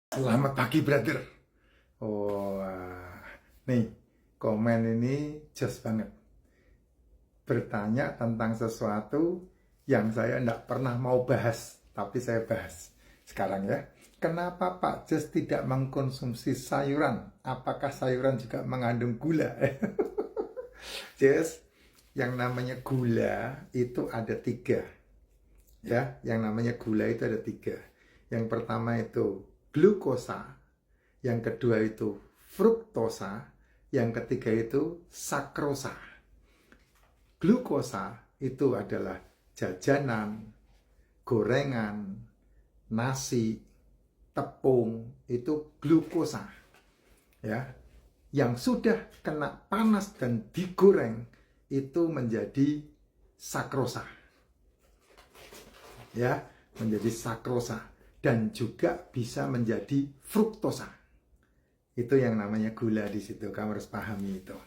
Selamat pagi, brother. Oh, nih, komen ini just banget. Bertanya tentang sesuatu yang saya tidak pernah mau bahas, tapi saya bahas sekarang ya. Kenapa Pak Just tidak mengkonsumsi sayuran? Apakah sayuran juga mengandung gula? Just, yang namanya gula itu ada tiga. Ya, yang namanya gula itu ada tiga. Yang pertama itu glukosa, yang kedua itu fruktosa, yang ketiga itu sakrosa. Glukosa itu adalah jajanan, gorengan, nasi, tepung, itu glukosa. Ya, yang sudah kena panas dan digoreng itu menjadi sakrosa. Ya, menjadi sakrosa dan juga bisa menjadi fruktosa. Itu yang namanya gula di situ. Kamu harus pahami itu.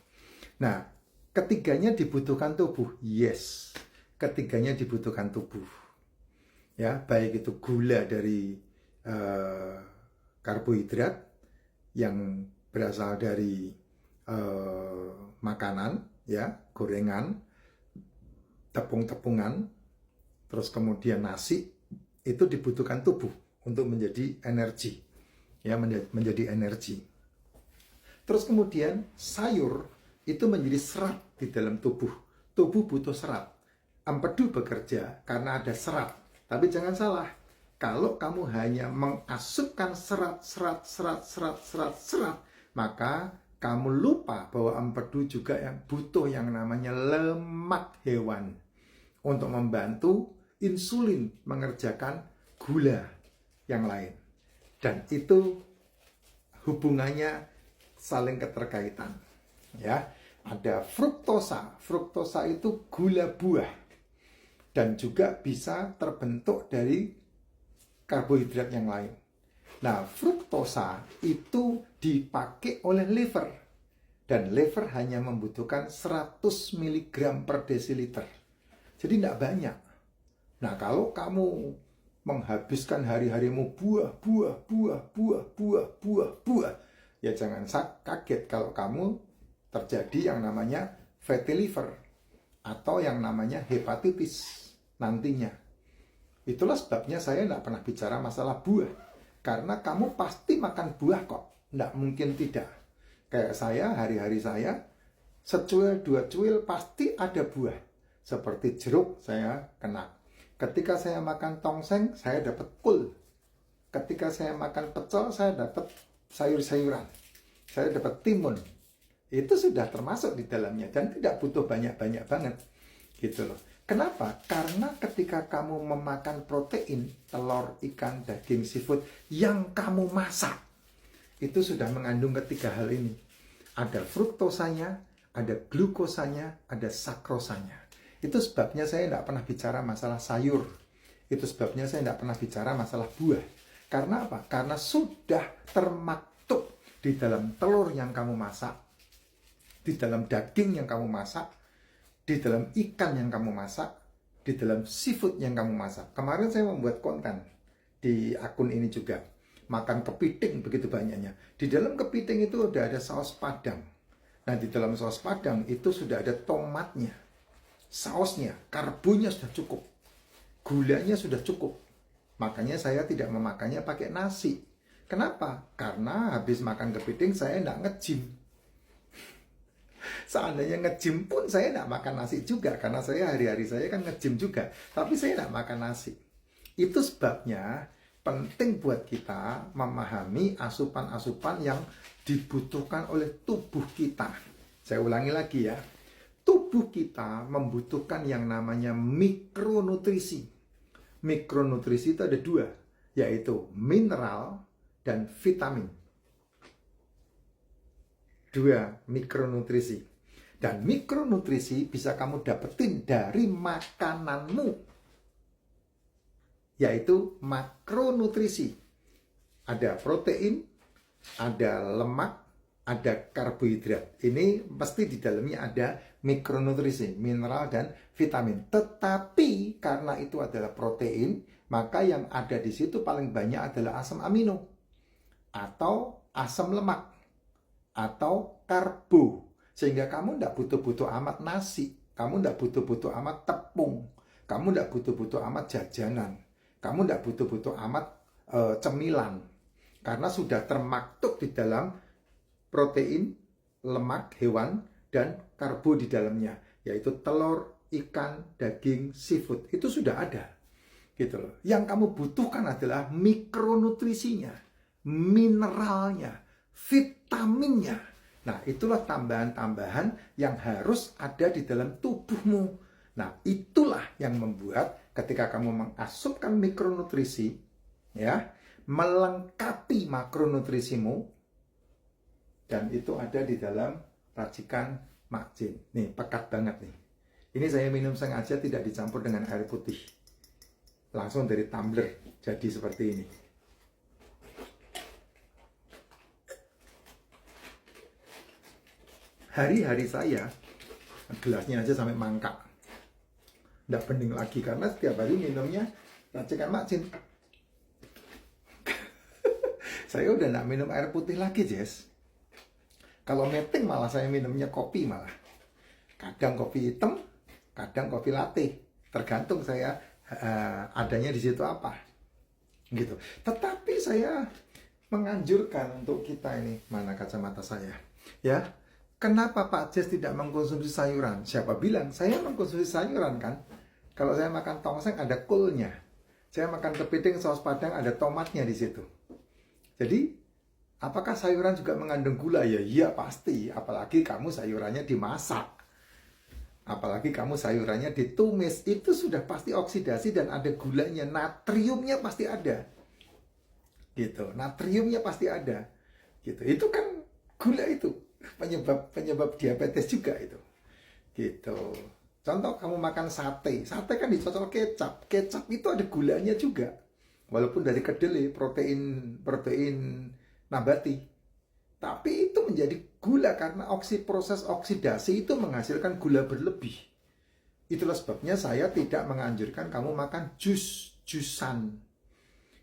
Nah, ketiganya dibutuhkan tubuh. Yes, ketiganya dibutuhkan tubuh. Ya, baik itu gula dari karbohidrat yang berasal dari makanan, ya, gorengan, tepung-tepungan, terus kemudian nasi, itu dibutuhkan tubuh untuk menjadi energi, ya, menjadi energi. Terus kemudian sayur itu menjadi serat di dalam tubuh. Tubuh butuh serat. Empedu bekerja karena ada serat. Tapi jangan salah, kalau kamu hanya mengasupkan serat, maka kamu lupa bahwa empedu juga yang butuh yang namanya lemak hewan untuk membantu insulin mengerjakan gula yang lain. Dan itu hubungannya saling keterkaitan, ya. Ada fruktosa. Fruktosa itu gula buah dan juga bisa terbentuk dari karbohidrat yang lain. Nah, fruktosa itu dipakai oleh liver dan liver hanya membutuhkan 100 mg per desiliter. Jadi tidak banyak. Nah, kalau kamu menghabiskan hari-harimu buah, ya jangan kaget kalau kamu terjadi yang namanya fatty liver atau yang namanya hepatitis nantinya. Itulah sebabnya saya tidak pernah bicara masalah buah, karena kamu pasti makan buah kok, tidak mungkin tidak. Kayak saya, hari-hari saya secuil dua cuil pasti ada buah. Seperti jeruk saya kena. Ketika saya makan tongseng, saya dapat kul. Ketika saya makan pecel, saya dapat sayur-sayuran. Saya dapat timun. Itu sudah termasuk di dalamnya dan tidak butuh banyak-banyak banget. Gitu loh. Kenapa? Karena ketika kamu memakan protein, telur, ikan, daging, seafood yang kamu masak, itu sudah mengandung ketiga hal ini. Ada fruktosanya, ada glukosanya, ada sakrosanya. Itu sebabnya saya tidak pernah bicara masalah sayur. Itu sebabnya saya tidak pernah bicara masalah buah. Karena apa? Karena sudah termaktub di dalam telur yang kamu masak, di dalam daging yang kamu masak, di dalam ikan yang kamu masak, di dalam seafood yang kamu masak. Kemarin saya membuat konten di akun ini juga. Makan kepiting begitu banyaknya. Di dalam kepiting itu udah ada saus padang. Nah, di dalam saus padang itu sudah ada tomatnya, sausnya, karbonya sudah cukup, gulanya sudah cukup. Makanya saya tidak memakannya pakai nasi. Kenapa? Karena habis makan kepiting saya tidak nge-gym. Seandainya nge-gym pun saya tidak makan nasi juga, karena saya hari-hari saya kan nge-gym juga. Tapi saya tidak makan nasi. Itu sebabnya penting buat kita memahami asupan-asupan yang dibutuhkan oleh tubuh kita. Saya ulangi lagi ya. Tubuh kita membutuhkan yang namanya mikronutrisi. Mikronutrisi itu ada dua, yaitu mineral dan vitamin. Dua mikronutrisi. Dan mikronutrisi bisa kamu dapetin dari makananmu, yaitu makronutrisi. Ada protein, ada lemak, ada karbohidrat. Ini pasti di dalamnya ada mikronutrisi, mineral dan vitamin. Tetapi karena itu adalah protein, maka yang ada di situ paling banyak adalah asam amino. atau asam lemak, atau karbo. Sehingga kamu tidak butuh-butuh amat nasi, kamu tidak butuh-butuh amat tepung, kamu tidak butuh-butuh amat jajanan, kamu tidak butuh-butuh amat cemilan. Karena sudah termaktub di dalam protein, lemak hewan, dan karbo di dalamnya, yaitu telur, ikan, daging, seafood. Itu sudah ada. Gitu loh. Yang kamu butuhkan adalah mikronutrisinya, mineralnya, vitaminnya. Nah, itulah tambahan-tambahan yang harus ada di dalam tubuhmu. Nah, itulah yang membuat ketika kamu mengasupkan mikronutrisi, ya, melengkapi makronutrisimu, dan itu ada di dalam racikan Mak Jin. Nih, pekat banget nih. Ini saya minum sengaja tidak dicampur dengan air putih. Langsung dari tumbler, jadi seperti ini. Hari-hari saya, gelasnya aja sampai mangkak. Nggak bening lagi, karena setiap hari minumnya racikan Mak Jin. Saya udah nggak minum air putih lagi, Jess. Kalau meeting malah saya minumnya kopi malah. Kadang kopi hitam, kadang kopi latte. Tergantung saya adanya di situ apa. Gitu. Tetapi saya menganjurkan untuk kita ini, mana kacamata saya? Ya, kenapa Pak Jess tidak mengkonsumsi sayuran? Siapa bilang? Saya mengkonsumsi sayuran kan? Kalau saya makan tongseng ada kulnya. Saya makan kepiting saus padang ada tomatnya di situ. Jadi, apakah sayuran juga mengandung gula? Ya, iya pasti. Apalagi kamu sayurannya dimasak. Apalagi kamu sayurannya ditumis. Itu sudah pasti oksidasi dan ada gulanya. Natriumnya pasti ada. Gitu. Natriumnya pasti ada. Gitu. Itu kan gula itu. Penyebab diabetes juga itu. Gitu. Contoh kamu makan sate. Sate kan dicocol kecap. Kecap itu ada gulanya juga. Walaupun dari kedelai, protein nabati. Tapi itu menjadi gula karena proses oksidasi itu menghasilkan gula berlebih. Itulah sebabnya saya tidak menganjurkan kamu makan jusan.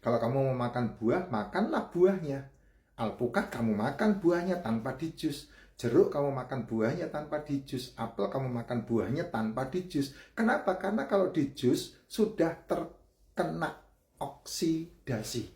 Kalau kamu mau makan buah, makanlah buahnya. Alpukat kamu makan buahnya tanpa dijus. Jeruk kamu makan buahnya tanpa dijus. Apel kamu makan buahnya tanpa dijus. Kenapa? Karena kalau dijus sudah terkena oksidasi.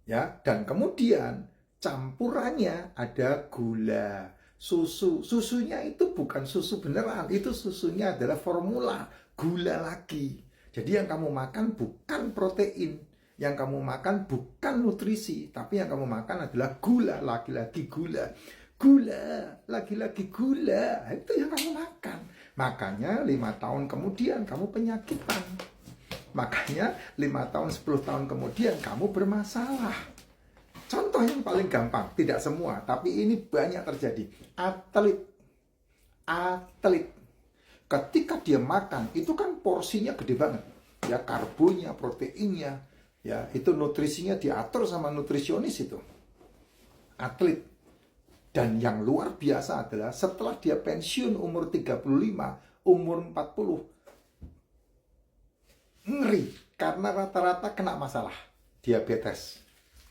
Ya, dan kemudian campurannya ada gula, susu. Susunya itu bukan susu beneran, itu susunya adalah formula, gula lagi. Jadi yang kamu makan bukan protein, yang kamu makan bukan nutrisi, tapi yang kamu makan adalah gula, lagi-lagi gula. Gula, lagi-lagi gula, itu yang kamu makan. Makanya 5 tahun kemudian kamu penyakitan. Makanya 5 tahun, 10 tahun kemudian kamu bermasalah. Contoh yang paling gampang, tidak semua, tapi ini banyak terjadi. Atlet. Ketika dia makan, itu kan porsinya gede banget. Ya, karbonya, proteinnya, ya, itu nutrisinya diatur sama nutrisionis itu. Atlet. Dan yang luar biasa adalah setelah dia pensiun umur 35, umur 40, ngeri karena rata-rata kena masalah diabetes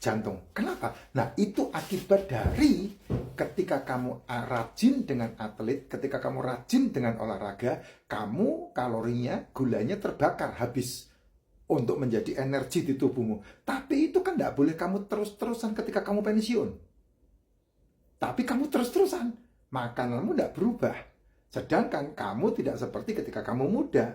jantung. Kenapa? Nah, itu akibat dari ketika kamu rajin dengan atlet, ketika kamu rajin dengan olahraga, kamu kalorinya, gulanya terbakar habis untuk menjadi energi di tubuhmu. Tapi itu kan tidak boleh kamu terus-terusan ketika kamu pensiun. Tapi kamu terus-terusan, makananmu tidak berubah. Sedangkan kamu tidak seperti ketika kamu muda.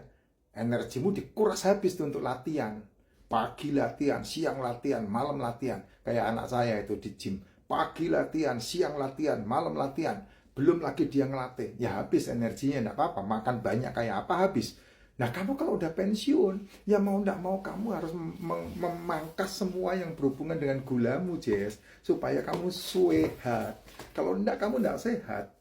Energimu dikuras habis untuk latihan. Pagi latihan, siang latihan, malam latihan. Kayak anak saya itu di gym. Pagi latihan, siang latihan, malam latihan. Belum lagi dia ngelatih. Ya habis energinya, enggak apa-apa. Makan banyak kayak apa habis. Nah, kamu kalau udah pensiun, ya mau enggak mau kamu harus memangkas semua yang berhubungan dengan gulamu, Jess. Supaya kamu sehat. Kalau enggak, kamu enggak sehat.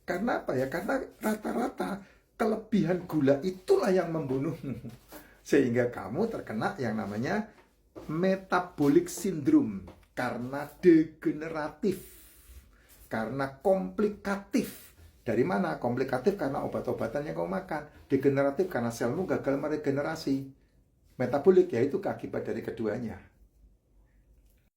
Karena apa ya? Karena rata-rata kelebihan gula itulah yang membunuhmu. Sehingga kamu terkena yang namanya metabolic syndrome. Karena degeneratif. Karena komplikatif. Dari mana? Komplikatif karena obat-obatan yang kamu makan. Degeneratif karena selmu gagal meregenerasi. Metabolik yaitu akibat dari keduanya.